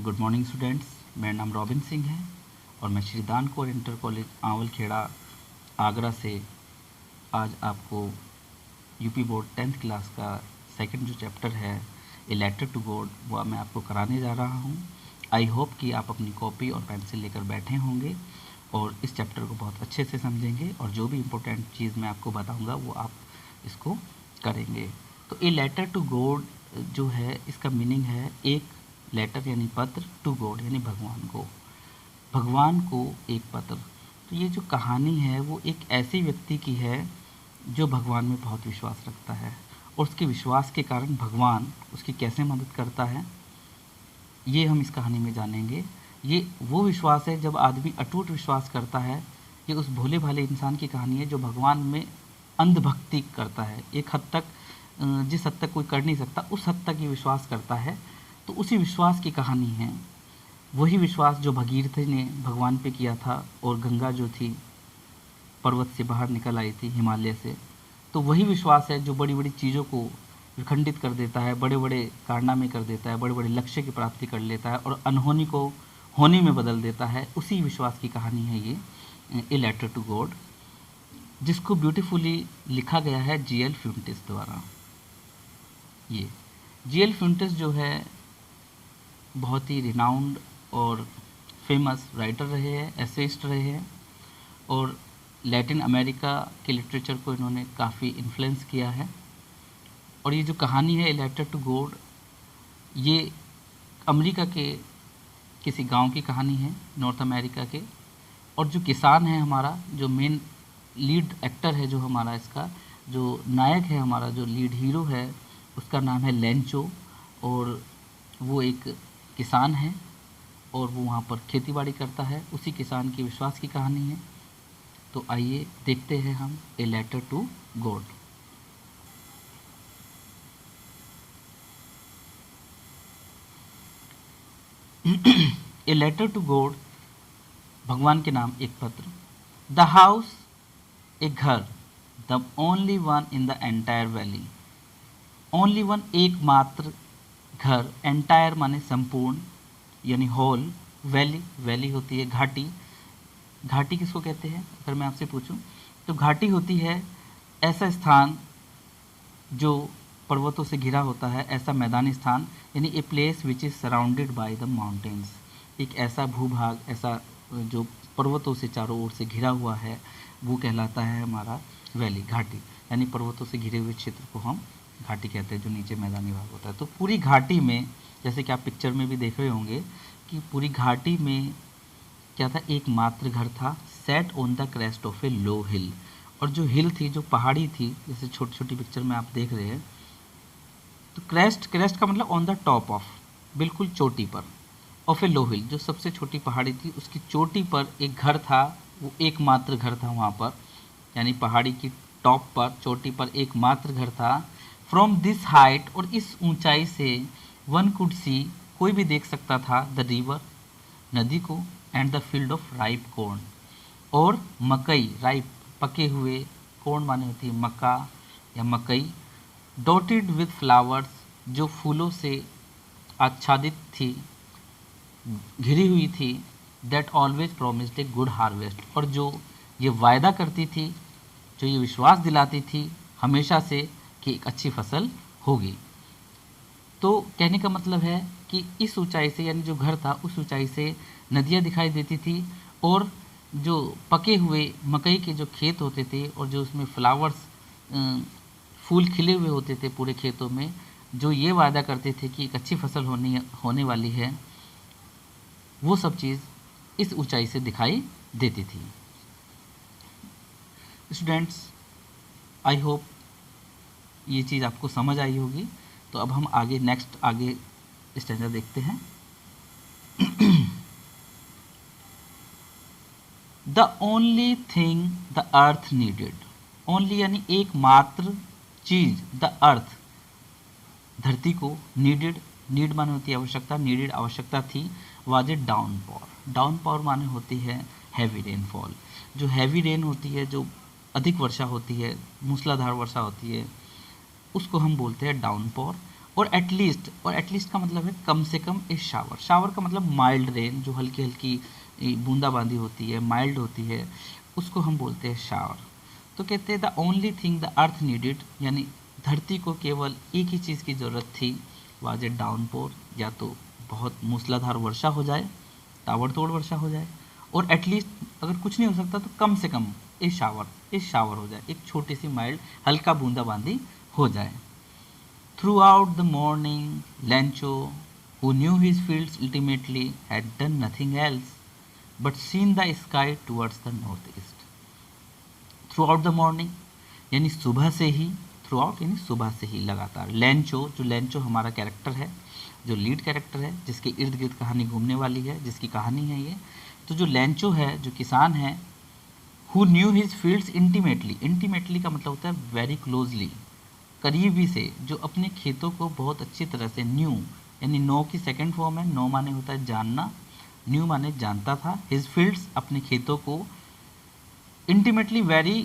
Good morning students, मेरा नाम robin Singh है और मैं श्री दान कौर इंटर कॉलेज आंवल खेड़ा आगरा से आज आपको यूपी बोर्ड 10th क्लास का सेकंड जो चैप्टर है ए लेटर टू गॉड वो मैं आपको कराने जा रहा हूँ। आई होप कि आप अपनी कॉपी और पेंसिल लेकर बैठे होंगे और इस चैप्टर को बहुत अच्छे से समझेंगे और जो भी इम्पोर्टेंट चीज़ मैं आपको बताऊँगा वो आप इसको करेंगे। तो ए लेटर टू गॉड जो है इसका मीनिंग है एक लेटर यानी पत्र, टू गॉड यानी भगवान को एक पत्र। तो ये जो कहानी है वो एक ऐसे व्यक्ति की है जो भगवान में बहुत विश्वास रखता है और उसके विश्वास के कारण भगवान उसकी कैसे मदद करता है ये हम इस कहानी में जानेंगे। ये वो विश्वास है जब आदमी अटूट विश्वास करता है। ये उस भोले भाले इंसान की कहानी है जो भगवान में अंधभक्ति करता है। एक हद तक जिस हद तक कोई कर नहीं सकता उस हद तक ये विश्वास करता है। तो उसी विश्वास की कहानी है, वही विश्वास जो भगीरथ ने भगवान पे किया था और गंगा जो थी पर्वत से बाहर निकल आई थी हिमालय से। तो वही विश्वास है जो बड़ी बड़ी चीज़ों को विखंडित कर देता है, बड़े बड़े कारनामे कर देता है, बड़े बड़े लक्ष्य की प्राप्ति कर लेता है और अनहोनी को होनी में बदल देता है। उसी विश्वास की कहानी है ये ए लेटर टू गॉड, जिसको ब्यूटीफुली लिखा गया है जी.एल. फ्यूंटिस द्वारा। ये जी.एल. फ्यूंटिस जो है बहुत ही रिनाउंड और फेमस राइटर रहे हैं, एसेइस्ट रहे हैं और लैटिन अमेरिका के लिटरेचर को इन्होंने काफ़ी इन्फ्लुएंस किया है। और ये जो कहानी है ए लेटर टू गॉड ये अमेरिका के किसी गांव की कहानी है, नॉर्थ अमेरिका के। और जो किसान है हमारा, जो मेन लीड एक्टर है, जो हमारा इसका जो नायक है, हमारा जो लीड हीरो है, उसका नाम है लेंचो और वो एक किसान है और वो वहाँ पर खेतीबाड़ी करता है। उसी किसान की विश्वास की कहानी है। तो आइए देखते हैं हम a letter to God. A letter to God, भगवान के नाम एक पत्र। द हाउस, एक घर। The only one in the entire valley, only one एकमात्र घर। एंटायर माने संपूर्ण यानी होल। वैली, वैली होती है घाटी। घाटी किसको कहते हैं अगर मैं आपसे पूछूं तो घाटी होती है ऐसा स्थान जो पर्वतों से घिरा होता है, ऐसा मैदानी स्थान, यानी a place which is surrounded by the mountains. एक ऐसा भूभाग, ऐसा जो पर्वतों से चारों ओर से घिरा हुआ है, वो कहलाता है हमारा वैली, घाटी। यानी पर्वतों से घिरे हुए क्षेत्र को हम घाटी कहते हैं, जो नीचे मैदानी भाग होता है। तो पूरी घाटी में, जैसे कि आप पिक्चर में भी देख रहे होंगे कि पूरी घाटी में क्या था, एक मात्र घर था। Set on the crest of a low hill, और जो हिल थी, जो पहाड़ी थी, जैसे छोटी छोटी पिक्चर में आप देख रहे हैं, तो क्रेस्ट, क्रेस्ट का मतलब ऑन द टॉप ऑफ, बिल्कुल चोटी पर, ऑफ ए लो हिल, जो सबसे छोटी पहाड़ी थी उसकी चोटी पर एक घर था। वो एकमात्र घर था वहाँ पर, यानी पहाड़ी की टॉप पर, चोटी पर एकमात्र घर था। फ्रॉम दिस हाइट, और इस ऊंचाई से, वन कुड सी, कोई भी देख सकता था, द रिवर, नदी को, and the field of ripe corn, और मकई, राइप पके हुए, कॉर्न माने होती है मक्का या मकई, डॉटेड विथ फ्लावर्स, जो फूलों से आच्छादित थी, घिरी हुई थी, that always promised a good harvest, और जो ये वायदा करती थी, जो ये विश्वास दिलाती थी हमेशा से कि एक अच्छी फसल होगी। तो कहने का मतलब है कि इस ऊंचाई से, यानी जो घर था उस ऊंचाई से नदियाँ दिखाई देती थी और जो पके हुए मकई के जो खेत होते थे और जो उसमें फ्लावर्स, फूल खिले हुए होते थे पूरे खेतों में, जो ये वादा करते थे कि एक अच्छी फसल होने वाली है, वो सब चीज़ इस ऊंचाई से दिखाई देती थी। स्टूडेंट्स, आई होप ये चीज़ आपको समझ आई होगी। तो अब हम आगे नेक्स्ट आगे स्टैंडर्ड देखते हैं। The only thing the earth needed, only यानी एकमात्र चीज, द अर्थ धरती को, नीडेड, नीड माने होती है आवश्यकता, नीडेड आवश्यकता थी, वाज ए डाउनपॉर, डाउनपॉर माने होती है हैवी रेनफॉल, जो हैवी रेन होती है, जो अधिक वर्षा होती है, मूसलाधार वर्षा होती है, उसको हम बोलते हैं डाउनपॉर। और एटलीस्ट का मतलब है कम से कम ए शावर। शावर का मतलब माइल्ड रेन, जो हल्की हल्की बूंदाबांदी होती है, माइल्ड होती है, उसको हम बोलते हैं शावर। तो कहते हैं the only thing the earth needed, यानी धरती को केवल एक ही चीज़ की ज़रूरत थी, वाज ए डाउनपोर, या तो बहुत मूसलाधार वर्षा हो जाए, ताबड़तोड़ वर्षा हो जाए, और एटलीस्ट अगर कुछ नहीं हो सकता तो कम से कम ए शावर हो जाए, एक छोटी सी माइल्ड हल्का बूंदाबांदी हो जाए। Throughout the morning, Lancho, who knew his fields ultimately, had done nothing else but seen the sky towards the northeast. Throughout the morning, यानी सुबह से ही, थ्रू आउट यानी सुबह से ही लगातार। लैंचो, जो लैंचो हमारा कैरेक्टर है, जो लीड कैरेक्टर है, जिसके इर्द गिर्द कहानी घूमने वाली है, जिसकी कहानी है ये, तो जो लैंचो है, जो किसान है, who knew his fields intimately, intimately का मतलब होता है वेरी क्लोजली, करीबी से, जो अपने खेतों को बहुत अच्छी तरह से, न्यू यानी नो की सेकंड फॉर्म है, नो माने होता है जानना, न्यू माने जानता था, हिज फील्ड्स अपने खेतों को, इंटीमेटली वेरी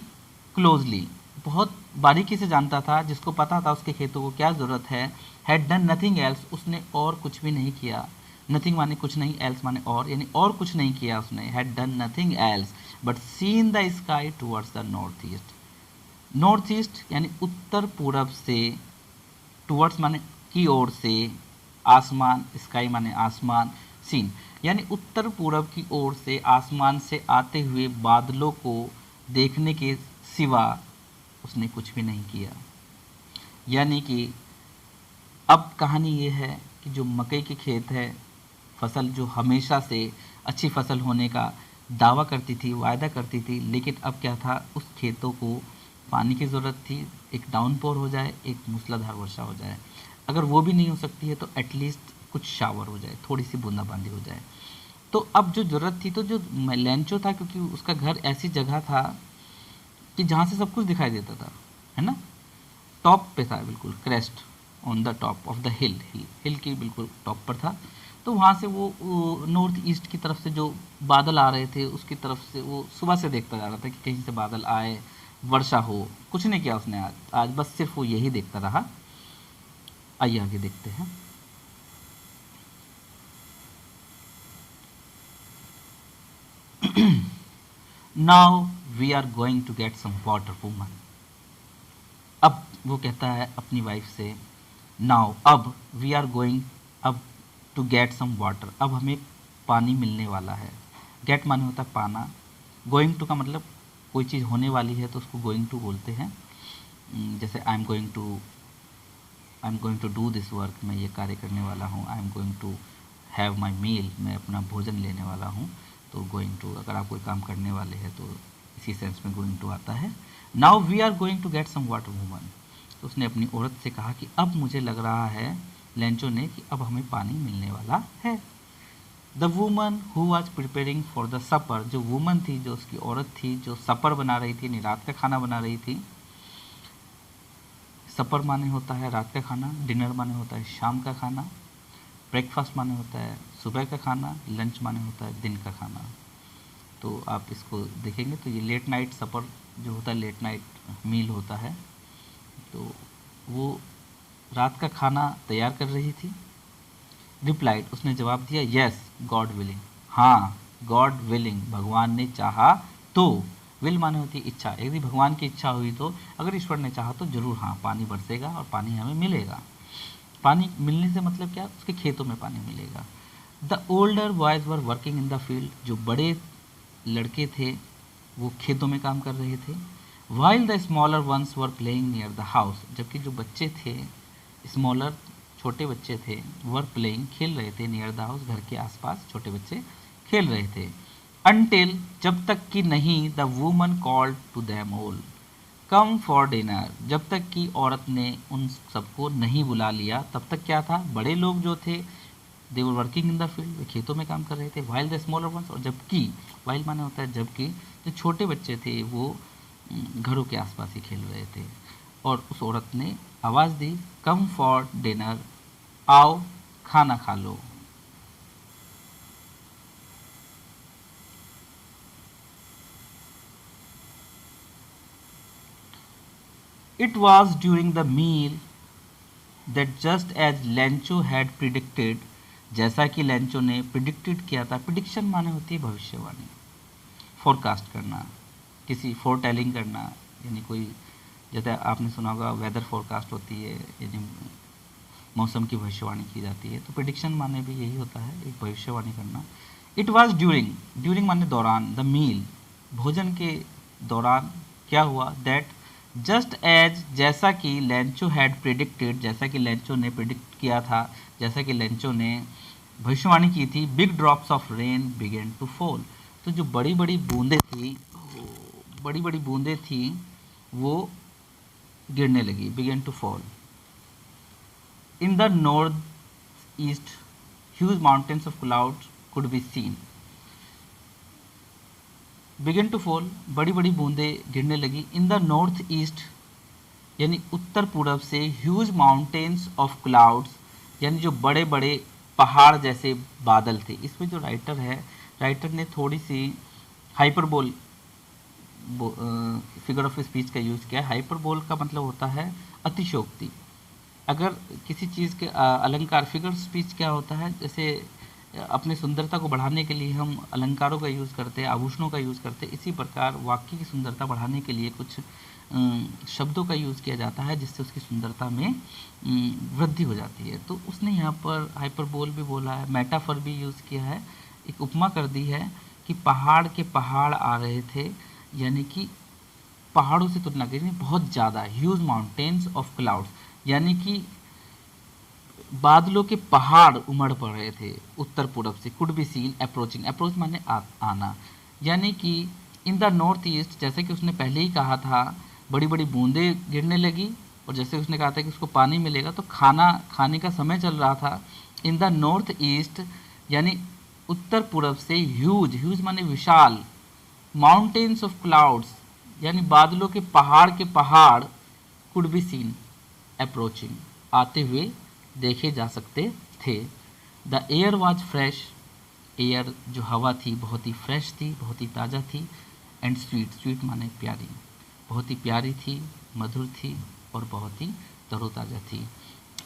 क्लोजली बहुत बारीकी से जानता था, जिसको पता था उसके खेतों को क्या ज़रूरत है, हैड डन नथिंग एल्स, उसने और कुछ भी नहीं किया, नथिंग माने कुछ नहीं, एल्स माने और, यानी और कुछ नहीं किया उसने, had done nothing else but seen the sky towards the north east. North east यानी उत्तर पूरब से, टुवर्ड्स माने की ओर से, आसमान, स्काई माने आसमान, सीन यानी उत्तर पूरब की ओर से आसमान से आते हुए बादलों को देखने के सिवा उसने कुछ भी नहीं किया। यानी कि अब कहानी ये है कि जो मकई के खेत है, फसल जो हमेशा से अच्छी फसल होने का दावा करती थी, वायदा करती थी, लेकिन अब क्या था, उस खेतों को पानी की ज़रूरत थी, एक डाउनपोर हो जाए, एक मूसलाधार वर्षा हो जाए, अगर वो भी नहीं हो सकती है तो एटलीस्ट कुछ शावर हो जाए, थोड़ी सी बूंदाबांदी हो जाए। तो अब जो ज़रूरत थी, तो जो लेंचो था, क्योंकि उसका घर ऐसी जगह था कि जहाँ से सब कुछ दिखाई देता था, है ना, टॉप पे था, बिल्कुल crest, on the top of the hill, hill की बिल्कुल टॉप पर था। तो वहाँ से वो नॉर्थ ईस्ट की तरफ से जो बादल आ रहे थे, उसकी तरफ से वो सुबह से देखता जा रहा था कि कहीं से बादल आए, वर्षा हो। कुछ नहीं किया उसने आज बस सिर्फ वो यही देखता रहा। आइए आगे देखते हैं। Now we are going to get some water woman. अब वो कहता है अपनी वाइफ से, नाउ अब, वी आर गोइंग अब टू गेट सम वाटर, अब हमें पानी मिलने वाला है। गेट माने होता है पाना, गोइंग टू का मतलब कोई चीज़ होने वाली है तो उसको गोइंग टू बोलते हैं। जैसे I am going to do this work, मैं ये कार्य करने वाला हूँ। I am going to have my meal, मैं अपना भोजन लेने वाला हूँ। तो गोइंग टू, अगर आप कोई काम करने वाले हैं तो इसी सेंस में गोइंग टू आता है। Now we are going to get some water woman, तो उसने अपनी औरत से कहा कि अब मुझे लग रहा है, लेंचो ने, कि अब हमें पानी मिलने वाला है। The woman who was preparing for the supper, जो वूमन थी, जो उसकी औरत थी, जो सपर बना रही थी, यानी रात का खाना बना रही थी। सपर माने होता है रात का खाना, डिनर माने होता है शाम का खाना, ब्रेकफास्ट माने होता है सुबह का खाना, लंच माने होता है दिन का खाना। तो आप इसको देखेंगे तो ये लेट नाइट सपर जो होता है, लेट नाइट मील होता है। तो वो रात का खाना तैयार कर रही थी। रिप्लाइड, उसने जवाब दिया, यस गॉड विलिंग, हाँ गॉड विलिंग, भगवान ने चाहा तो। विल माने होती है इच्छा, यदि भगवान की इच्छा हुई तो, अगर ईश्वर ने चाहा तो जरूर हाँ पानी बरसेगा और पानी हमें मिलेगा। पानी मिलने से मतलब क्या, उसके खेतों में पानी मिलेगा। The older boys were working in the field, जो बड़े लड़के थे वो खेतों में काम कर रहे थे। While the smaller ones were playing near the house, जबकि जो बच्चे थे, स्मॉलर छोटे बच्चे थे, वर प्लेइंग खेल रहे थे, नियर द हाउस घर के आसपास छोटे बच्चे खेल रहे थे। अनटिल जब तक कि नहीं, the woman called to them all come for dinner, जब तक कि औरत ने उन सबको नहीं बुला लिया, तब तक क्या था, बड़े लोग जो थे, they were working in the field, वे खेतों में काम कर रहे थे। वाइल द स्मॉलर वंस, और जबकि, वाइल माने होता है जबकि, जो छोटे बच्चे थे वो घरों के आसपास ही खेल रहे थे। और उस औरत ने आवाज़ दी, कम फॉर डिनर, आओ खाना खा लो। It was during the meal that just as Lencho had predicted, जैसा कि लेंचो ने प्रिडिक्टेड किया था। प्रिडिक्शन माने होती है भविष्यवाणी, फोरकास्ट करना, किसी फोरटेलिंग करना, यानी कोई, जैसे आपने सुना होगा वेदर फोरकास्ट होती है, यानी मौसम की भविष्यवाणी की जाती है, तो प्रिडिक्शन माने भी यही होता है, एक भविष्यवाणी करना। इट वॉज ड्यूरिंग माने दौरान, द मील भोजन के दौरान क्या हुआ, दैट जस्ट एज जैसा कि लेंचो हैड प्रिडिक्टेड, जैसा कि लेंचो ने प्रिडिक्ट किया था, जैसा कि लेंचो ने भविष्यवाणी की थी, big drops of rain began to fall, तो जो बड़ी बड़ी बूंदें थी वो गिरने लगी, began to fall. In the north east huge mountains of cloud could be seen, began to fall, बड़ी बड़ी बूंदें गिरने लगी। इन द नॉर्थ ईस्ट यानी उत्तर पूरब से, ह्यूज माउंटेन्स ऑफ क्लाउड्स यानी जो बड़े बड़े पहाड़ जैसे बादल थे। इसमें जो राइटर ने थोड़ी सी हाइपरबोल फिगर ऑफ स्पीच का यूज़ किया है। हाइपरबोल का मतलब होता है अतिशयोक्ति। अगर किसी चीज़ के अलंकार, फिगर स्पीच क्या होता है, जैसे अपने सुंदरता को बढ़ाने के लिए हम अलंकारों का यूज़ करते हैं, आभूषणों का यूज़ करते हैं, इसी प्रकार वाक्य की सुंदरता बढ़ाने के लिए कुछ शब्दों का यूज़ किया जाता है जिससे उसकी सुंदरता में वृद्धि हो जाती है। तो उसने यहाँ पर हाइपरबोल भी बोला है, मेटाफर भी यूज़ किया है, एक उपमा कर दी है कि पहाड़ के पहाड़ आ रहे थे, यानी कि पहाड़ों से तुलना करें बहुत ज़्यादा, ह्यूज माउंटेन्स ऑफ क्लाउड्स यानी कि बादलों के पहाड़ उमड़ पड़ रहे थे उत्तर पूरब से। Could be scene approaching, approach माने आना, यानी कि इन द नॉर्थ ईस्ट, जैसे कि उसने पहले ही कहा था, बड़ी बड़ी बूंदें गिरने लगी, और जैसे उसने कहा था कि उसको पानी मिलेगा, तो खाने का समय चल रहा था। इन द नॉर्थ ईस्ट यानी उत्तर पूरब से, ह्यूज माने विशाल, माउंटेन्स ऑफ क्लाउड्स यानी बादलों के पहाड़ कुड बी सीन अप्रोचिंग, आते हुए देखे जा सकते थे। The air was fresh, air जो हवा थी बहुत ही फ्रेश थी, बहुत ही ताज़ा थी। एंड स्वीट माने प्यारी, बहुत ही प्यारी थी, मधुर थी और बहुत ही तरोताज़ा थी।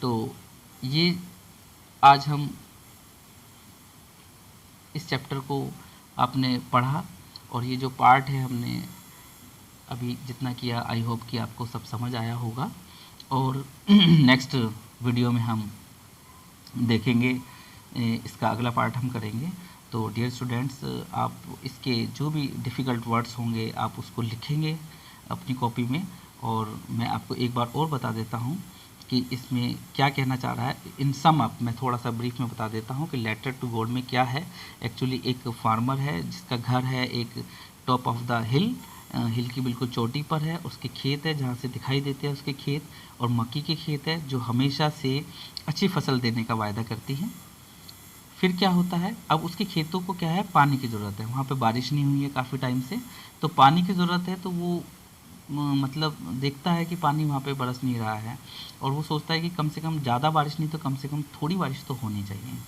तो ये आज हम इस चैप्टर को आपने पढ़ा, और ये जो पार्ट है हमने अभी जितना किया, आई होप कि आपको सब समझ आया होगा। और नेक्स्ट वीडियो में हम देखेंगे, इसका अगला पार्ट हम करेंगे। तो डियर स्टूडेंट्स, आप इसके जो भी डिफ़िकल्ट वर्ड्स होंगे आप उसको लिखेंगे अपनी कॉपी में, और मैं आपको एक बार और बता देता हूँ कि इसमें क्या कहना चाह रहा है। इन सम अप मैं थोड़ा सा ब्रीफ में बता देता हूँ कि लेटर टू गॉड में क्या है। एक्चुअली एक फार्मर है जिसका घर है एक top of the hill, hill की बिल्कुल चोटी पर है, उसके खेत है जहाँ से दिखाई देते हैं उसके खेत, और मक्की के खेत है जो हमेशा से अच्छी फसल देने का वायदा करती हैं। फिर क्या होता है, अब उसके खेतों को क्या है, पानी की ज़रूरत है, वहाँ पे बारिश नहीं हुई है काफ़ी टाइम से, तो पानी की ज़रूरत है। तो वो मतलब देखता है कि पानी वहाँ पे बरस नहीं रहा है, और वो सोचता है कि कम से कम ज़्यादा बारिश नहीं तो कम से कम थोड़ी बारिश तो होनी चाहिए।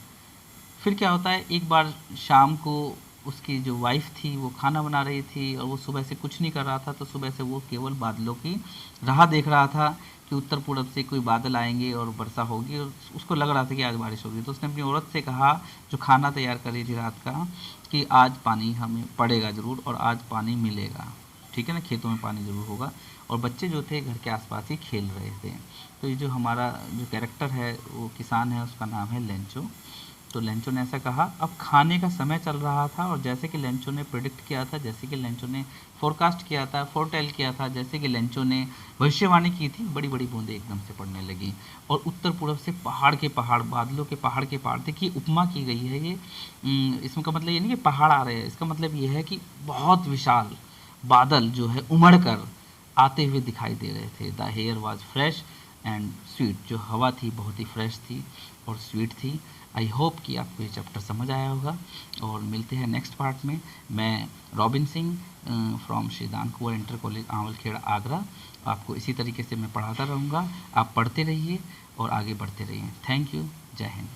फिर क्या होता है, एक बार शाम को उसकी जो वाइफ थी वो खाना बना रही थी, और वो सुबह से कुछ नहीं कर रहा था, तो सुबह से वो केवल बादलों की राह देख रहा था कि उत्तर पूरब से कोई बादल आएंगे और वर्षा होगी, और उसको लग रहा था कि आज बारिश होगी। तो उसने अपनी औरत से कहा जो खाना तैयार कर रही थी रात का, कि आज पानी हमें पड़ेगा ज़रूर, और आज पानी मिलेगा, ठीक है ना, खेतों में पानी ज़रूर होगा। और बच्चे जो थे घर के आसपास ही खेल रहे थे। तो ये जो हमारा जो कैरेक्टर है वो किसान है, उसका नाम है लेंचो। तो लेंचो ने ऐसा कहा। अब खाने का समय चल रहा था, और जैसे कि लेंचो ने प्रिडिक्ट किया था, जैसे कि लेंचो ने फोरकास्ट किया था, फोरटेल किया था, जैसे कि लेंचो ने भविष्यवाणी की थी, बड़ी बड़ी बूंदें एकदम से पड़ने लगी, और उत्तर पूर्व से पहाड़ के पहाड़, बादलों के पहाड़ देखिए उपमा की गई है ये। इसमें का मतलब ये नहीं कि पहाड़ आ रहे हैं, इसका मतलब ये है कि बहुत विशाल बादल जो है उमड़ कर आते हुए दिखाई दे रहे थे। The hair was fresh and sweet, जो हवा थी बहुत ही फ्रेश थी और स्वीट थी। आई होप कि आपको ये चैप्टर समझ आया होगा, और मिलते हैं नेक्स्ट पार्ट में। मैं रॉबिन सिंह फ्रॉम श्री दान कुंवर इंटर कॉलेज आंवलखेड़ा आगरा, आपको इसी तरीके से मैं पढ़ाता रहूँगा। आप पढ़ते रहिए और आगे बढ़ते रहिए। थैंक यू, जय हिंद।